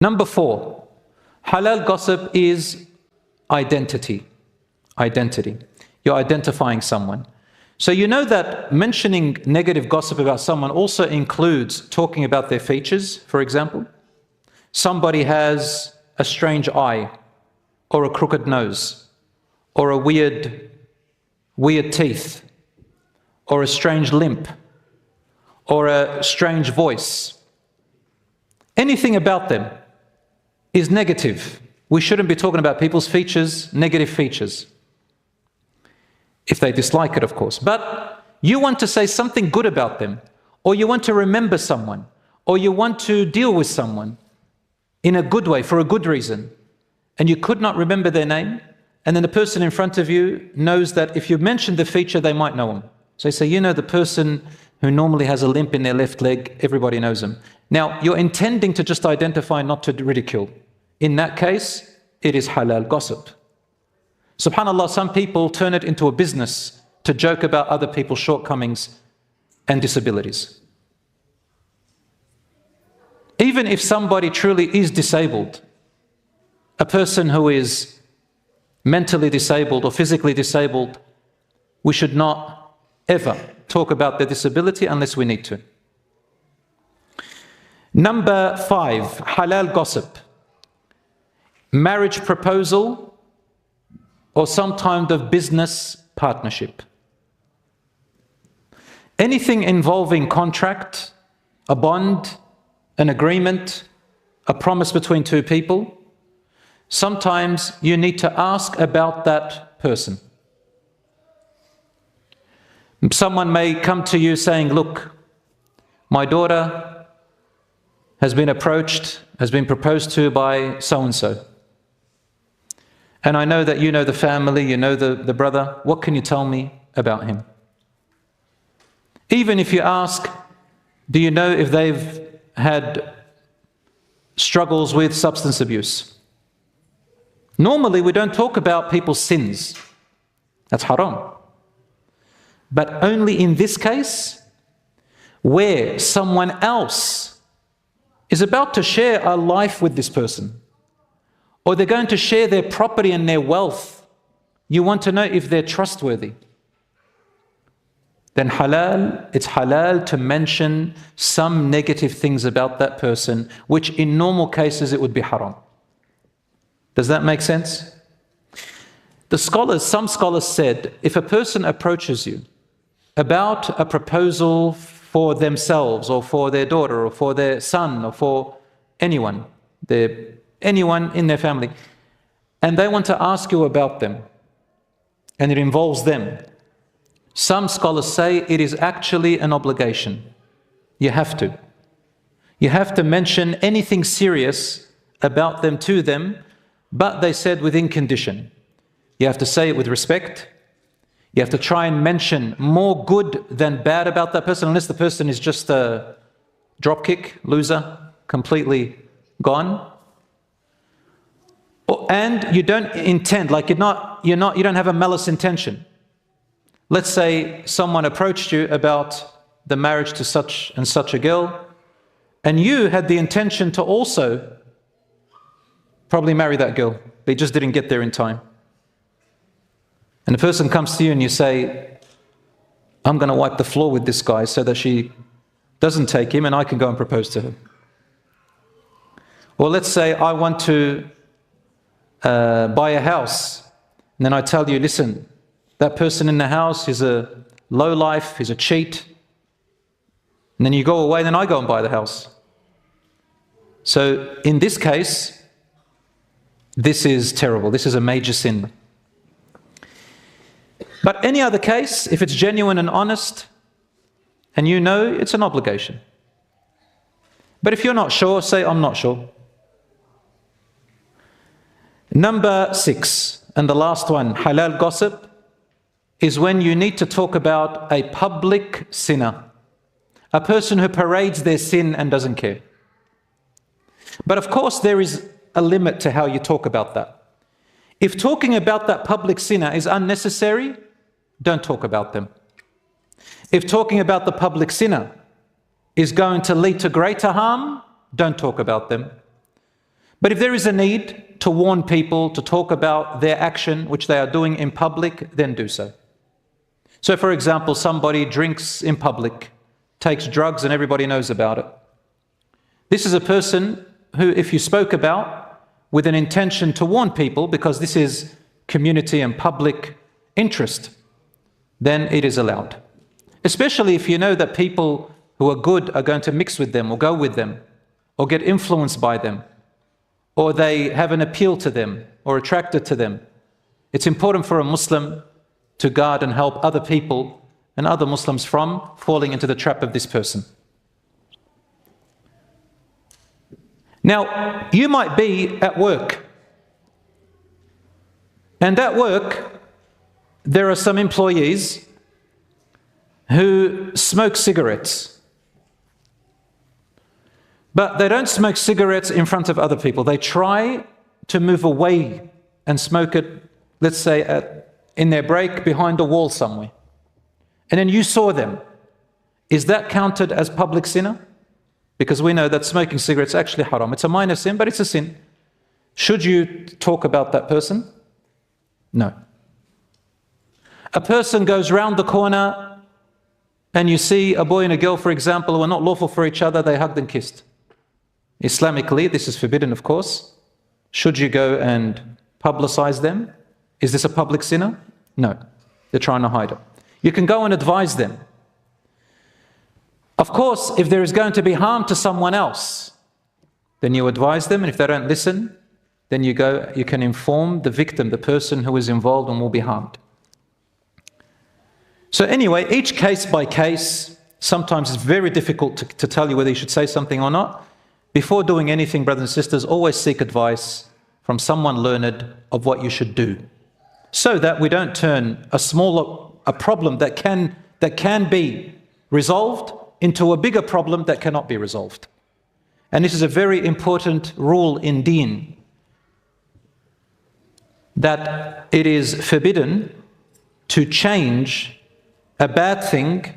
Number 4, halal gossip is identity. Identity. You're identifying someone. So you know that mentioning negative gossip about someone also includes talking about their features, for example. Somebody has a strange eye, or a crooked nose, or a weird teeth, or a strange limp, or a strange voice. Anything about them is negative. We shouldn't be talking about people's features, negative features. If they dislike it, of course. But you want to say something good about them, or you want to remember someone, or you want to deal with someone in a good way, for a good reason, and you could not remember their name, and then the person in front of you knows that if you mention the feature, they might know him. So you say, you know, the person who normally has a limp in their left leg, everybody knows him. Now, you're intending to just identify, not to ridicule. In that case, it is halal gossip. SubhanAllah, some people turn it into a business to joke about other people's shortcomings and disabilities. Even if somebody truly is disabled, a person who is mentally disabled or physically disabled, we should not ever talk about their disability unless we need to. Number 5, halal gossip. Marriage proposal or some kind of business partnership. Anything involving contract, a bond, an agreement, a promise between two people, sometimes you need to ask about that person. Someone may come to you saying, look, my daughter has been approached, has been proposed to by so-and-so. And I know that you know the family, you know the brother. What can you tell me about him? Even if you ask, do you know if they've had struggles with substance abuse? Normally, we don't talk about people's sins. That's haram. But only in this case, where someone else is about to share a life with this person, or they're going to share their property and their wealth, you want to know if they're trustworthy. Then it's halal to mention some negative things about that person, which in normal cases it would be haram. Does that make sense? Some scholars said, if a person approaches you about a proposal for themselves or for their daughter or for their son or for anyone in their family, and they want to ask you about them, and it involves them, some scholars say it is actually an obligation. You have to. You have to mention anything serious about them to them, but they said within condition. You have to say it with respect. You have to try and mention more good than bad about that person, unless the person is just a dropkick, loser, completely gone. And you don't intend, like you don't have a malice intention. Let's say someone approached you about the marriage to such and such a girl, and you had the intention to also probably marry that girl, but you just didn't get there in time. And the person comes to you and you say, I'm going to wipe the floor with this guy so that she doesn't take him and I can go and propose to her. Or let's say I want to buy a house, and then I tell you, listen, that person in the house is a lowlife, he's a cheat, and then you go away, then I go and buy the house. So in this case, this is terrible, this is a major sin. But any other case, if it's genuine and honest, and you know, it's an obligation. But if you're not sure, say, I'm not sure. Number 6, and the last one, halal gossip, is when you need to talk about a public sinner, a person who parades their sin and doesn't care. But of course, there is a limit to how you talk about that. If talking about that public sinner is unnecessary, don't talk about them. If talking about the public sinner is going to lead to greater harm, don't talk about them. But if there is a need to warn people, to talk about their action, which they are doing in public, then do so. So for example, somebody drinks in public, takes drugs, and everybody knows about it. This is a person who, if you spoke about with an intention to warn people, because this is community and public interest, then it is allowed. Especially if you know that people who are good are going to mix with them or go with them or get influenced by them, or they have an appeal to them or attracted to them. It's important for a Muslim to guard and help other people and other Muslims from falling into the trap of this person. Now, you might be at work, and at work there are some employees who smoke cigarettes. But they don't smoke cigarettes in front of other people. They try to move away and smoke it, let's say, in their break behind a wall somewhere. And then you saw them. Is that counted as public sinner? Because we know that smoking cigarettes is actually haram. It's a minor sin, but it's a sin. Should you talk about that person? No. A person goes round the corner and you see a boy and a girl, for example, who are not lawful for each other, they hugged and kissed. Islamically, this is forbidden, of course. Should you go and publicize them? Is this a public sinner? No. They're trying to hide it. You can go and advise them. Of course, if there is going to be harm to someone else, then you advise them, and if they don't listen, then you can inform the victim, the person who is involved and will be harmed. So anyway, each case by case, sometimes it's very difficult to tell you whether you should say something or not. Before doing anything, brothers and sisters, always seek advice from someone learned of what you should do, so that we don't turn a problem that can be resolved into a bigger problem that cannot be resolved. And this is a very important rule in Deen, that it is forbidden to change a bad thing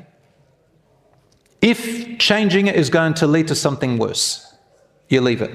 if changing it is going to lead to something worse. You leave it.